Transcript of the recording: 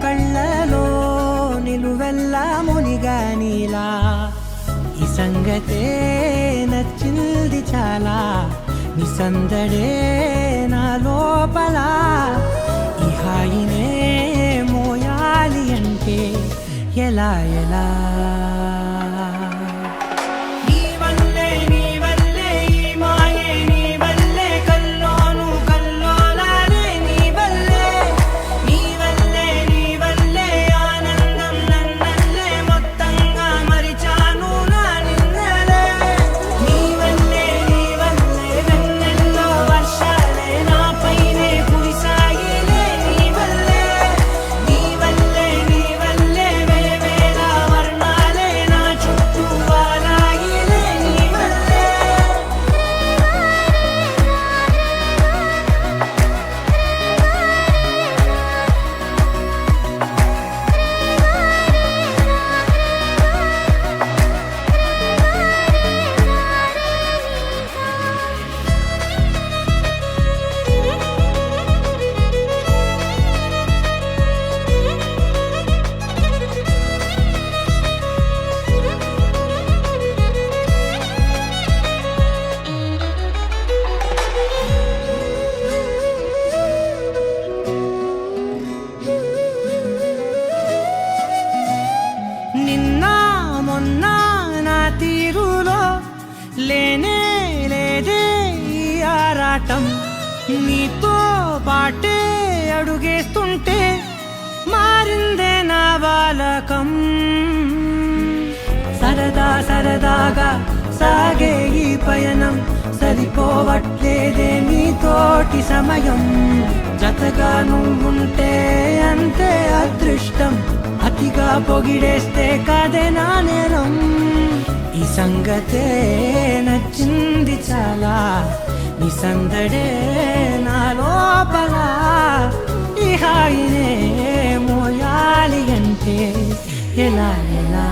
కళ్ళలో నిలువెల్ల మునిగానిలా ఈ సంగతే నచ్చింది చాలా నిసందడే నా లోపల ఈ హాయినే మోయాలి అంటే ఎలా ఎలా లేనే లేదే ఈ ఆరాటం నీతో పాటే అడుగేస్తుంటే మారిందే నా బాలకం సరదా సరదాగా సాగే ఈ పయనం సరిపోవట్లేదే నీతోటి సమయం జతగా నువ్వుంటే అంతే అదృష్టం అతిగా పొగిడేస్తే కాదే నా నేరం ఈ సంగతే నచ్చింది చాలా నీ సందడే నా లోపల ఈ హాయినే మోయాలి అంటే ఎలా ఎలా